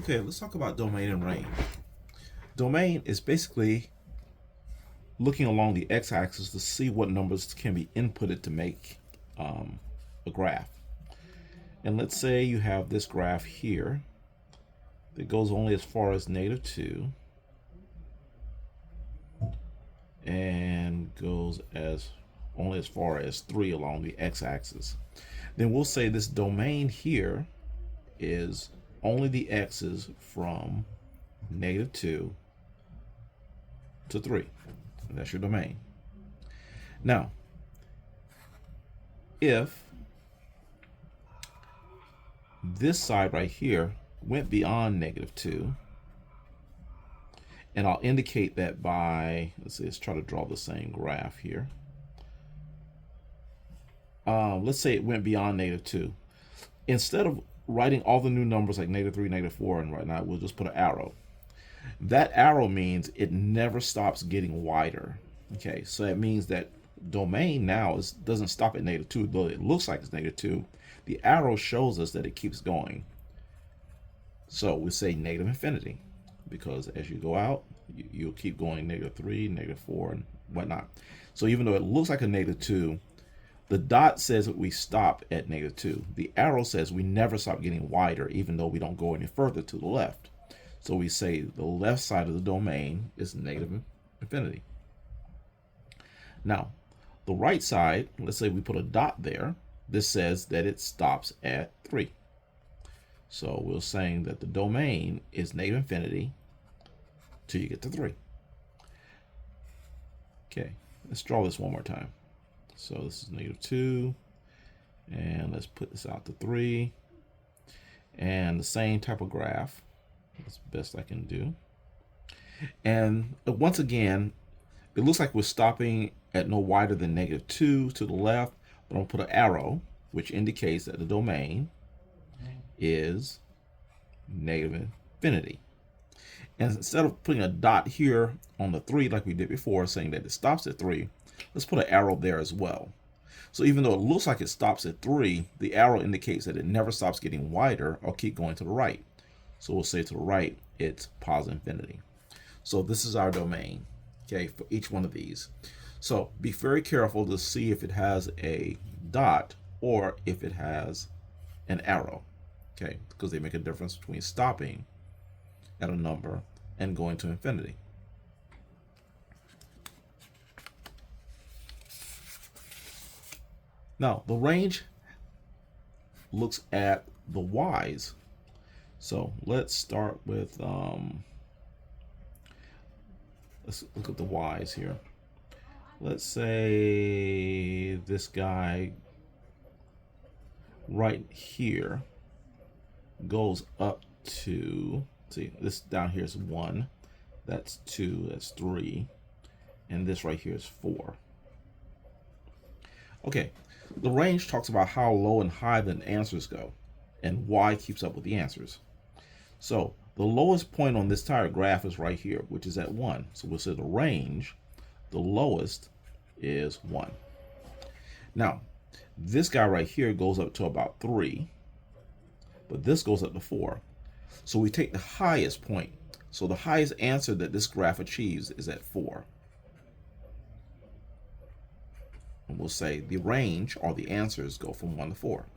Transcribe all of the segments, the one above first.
Okay, let's talk about domain and range. Domain is basically looking along the x-axis to see what numbers can be inputted to make a graph. And let's say you have this graph here that goes only as far as -2 and goes only as far as 3 along the x-axis. Then we'll say this domain here is only the x's from -2 to 3. And that's your domain. Now, if this side right here went beyond -2, and I'll indicate that by, let's try to draw the same graph here. Let's say it went beyond -2. Instead of writing all the new numbers like -3, -4, and right now, we'll just put an arrow. That arrow means it never stops getting wider. Okay, so that means that domain now doesn't stop at -2, though it looks like it's -2. The arrow shows us that it keeps going. So we say negative infinity, because as you go out, you'll keep going -3, -4, and whatnot. So even though it looks like a -2, the dot says that we stop at -2. The arrow says we never stop getting wider, even though we don't go any further to the left. So we say the left side of the domain is negative infinity. Now, the right side, let's say we put a dot there. This says that it stops at 3. So we're saying that the domain is negative infinity till you get to 3. Okay, let's draw this one more time. So this is -2, and let's put this out to 3. And the same type of graph. That's the best I can do. And once again, it looks like we're stopping at no wider than -2 to the left, but I'm going to put an arrow, which indicates that the domain is negative infinity. And instead of putting a dot here on the 3 like we did before, saying that it stops at 3, let's put an arrow there as well. So even though it looks like it stops at 3, the arrow indicates that it never stops getting wider or keep going to the right. So we'll say to the right, it's positive infinity. So this is our domain, okay, for each one of these. So be very careful to see if it has a dot or if it has an arrow, okay, because they make a difference between stopping at a number and going to infinity. Now, the range looks at the y's. So let's start with, let's look at the y's here. Let's say this guy right here goes up to, see, this down here is 1, that's 2, that's 3, and this right here is 4. Okay, the range talks about how low and high the answers go, and y keeps up with the answers. So the lowest point on this entire graph is right here, which is at 1. So we'll say the range, the lowest is 1. Now, this guy right here goes up to about 3, but this goes up to 4. So we take the highest point. So the highest answer that this graph achieves is at 4. And we'll say the range, or the answers, go from 1 to 4.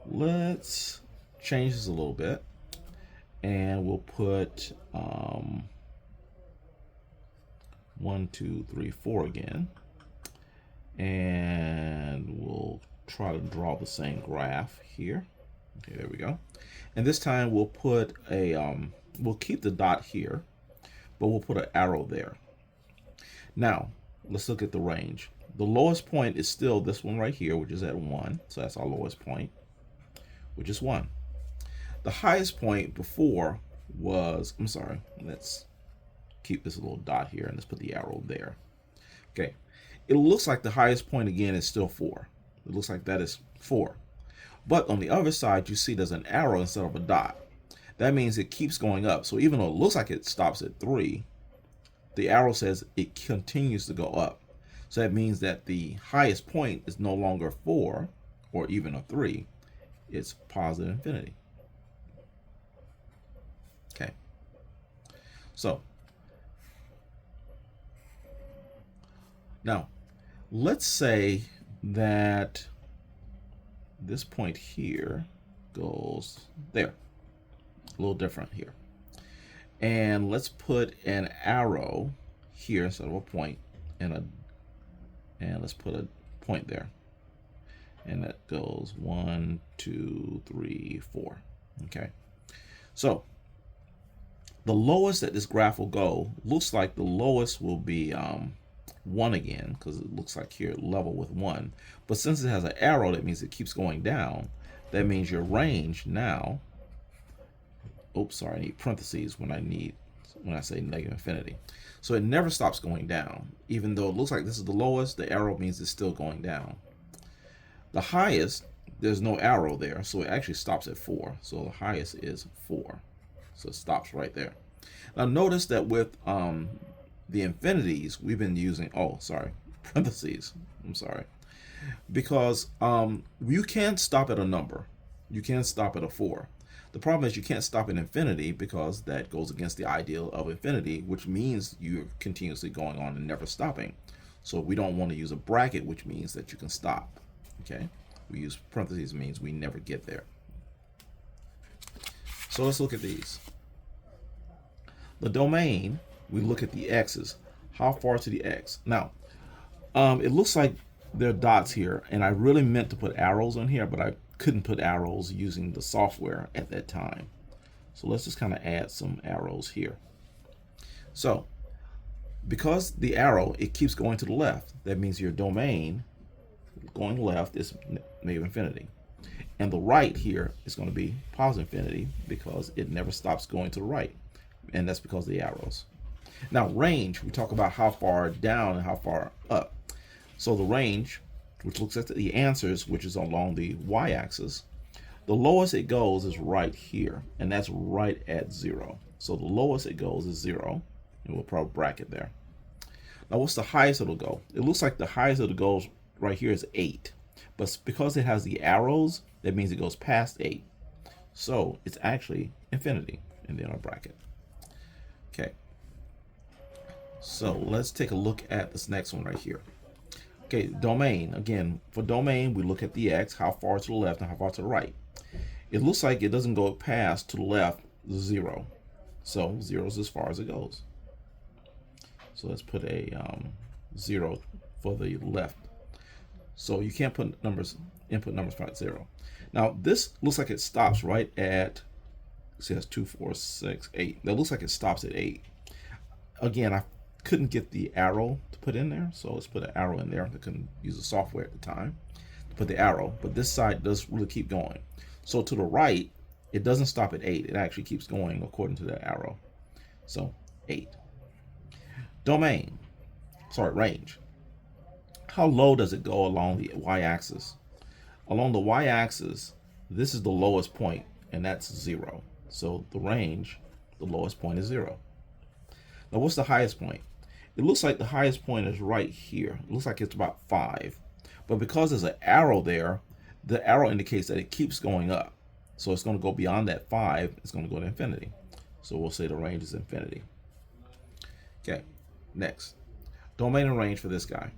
Let's change this a little bit, and we'll put 1, 2, 3, 4 again, and we'll try to draw the same graph here. Okay, there we go. And this time we'll put a we'll keep the dot here, but we'll put an arrow there. Now let's look at the range. The lowest point is still this one right here, which is at 1. So that's our lowest point, which is 1. The highest point before was, I'm sorry, let's keep this little dot here and let's put the arrow there. Okay, it looks like the highest point again is still 4. It looks like that is 4. But on the other side, you see there's an arrow instead of a dot. That means it keeps going up. So even though it looks like it stops at 3, the arrow says it continues to go up. So that means that the highest point is no longer 4 or even a 3. It's positive infinity. So now let's say that this point here goes there, a little different here. And let's put an arrow here instead of a point, and let's put a point there. And that goes 1, 2, 3, 4. Okay. So the lowest that this graph will go looks like the lowest will be 1 again, because it looks like here level with 1. But since it has an arrow, that means it keeps going down. That means your range now, oops, sorry, I need parentheses when I say negative infinity. So it never stops going down. Even though it looks like this is the lowest, the arrow means it's still going down. The highest, there's no arrow there, so it actually stops at 4. So the highest is 4. So it stops right there. Now notice that with the infinities, we've been using, parentheses, I'm sorry. Because you can stop at a number. You can stop at a 4. The problem is you can't stop at infinity, because that goes against the ideal of infinity, which means you're continuously going on and never stopping. So we don't want to use a bracket, which means that you can stop. Okay, we use parentheses, means we never get there. So let's look at these. The domain, we look at the x's. How far to the x? Now, it looks like there are dots here, and I really meant to put arrows on here, but I couldn't put arrows using the software at that time. So let's just kind of add some arrows here. So because the arrow, it keeps going to the left, that means your domain going left is negative infinity. And the right here is going to be positive infinity, because it never stops going to the right. And that's because of the arrows. Now range, we talk about how far down and how far up. So the range, which looks at the answers, which is along the y-axis, the lowest it goes is right here, and that's right at 0. So the lowest it goes is 0, and we'll probably bracket there. Now what's the highest it'll go? It looks like the highest it'll go right here is 8, but because it has the arrows, that means it goes past 8. So it's actually infinity, and then I'll bracket. Okay, so let's take a look at this next one right here. Okay, domain. Again, for domain, we look at the x, how far to the left and how far to the right. It looks like it doesn't go past to the left 0. So 0 is as far as it goes. So let's put a 0 for the left. So you can't put numbers, input numbers past 0. Now this looks like it stops right at, it says 2, 4, 6, 8. That looks like it stops at 8. Again, I couldn't get the arrow to put in there, so let's put an arrow in there. I couldn't use the software at the time to put the arrow, but this side does really keep going. So to the right, it doesn't stop at 8. It actually keeps going according to the arrow. So 8. Domain, range. How low does it go along the y-axis? Along the y-axis, this is the lowest point, and that's 0. So the range, the lowest point is 0. Now what's the highest point? It looks like the highest point is right here. It looks like it's about 5. But because there's an arrow there, the arrow indicates that it keeps going up. So it's going to go beyond that 5. It's going to go to infinity. So we'll say the range is infinity. Okay, next. Domain and range for this guy.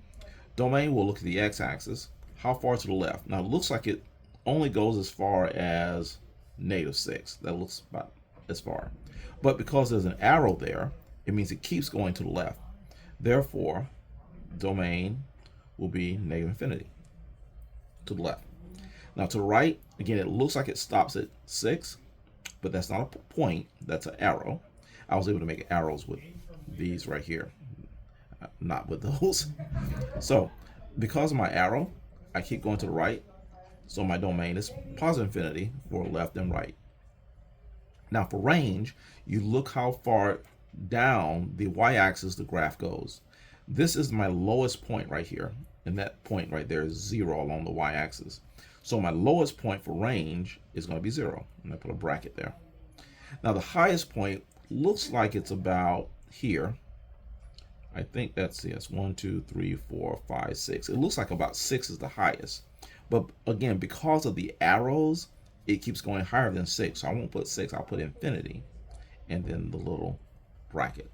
Domain, we'll look at the x-axis. How far to the left? Now it looks like it only goes as far as -6. That looks about as far. But because there's an arrow there, it means it keeps going to the left. Therefore, domain will be negative infinity to the left. Now to the right, again, it looks like it stops at 6, but that's not a point, that's an arrow. I was able to make arrows with these right here, not with those. So because of my arrow, I keep going to the right. So my domain is positive infinity for left and right. Now for range, you look how far down the y-axis the graph goes. This is my lowest point right here, and that point right there is 0 along the y-axis. So my lowest point for range is going to be 0, and I put a bracket there. Now the highest point looks like it's about here. I think that's, yes, 1, 2, 3, 4, 5, 6. It looks like about 6 is the highest. But again, because of the arrows, it keeps going higher than 6. So I won't put 6, I'll put infinity. And then the little bracket.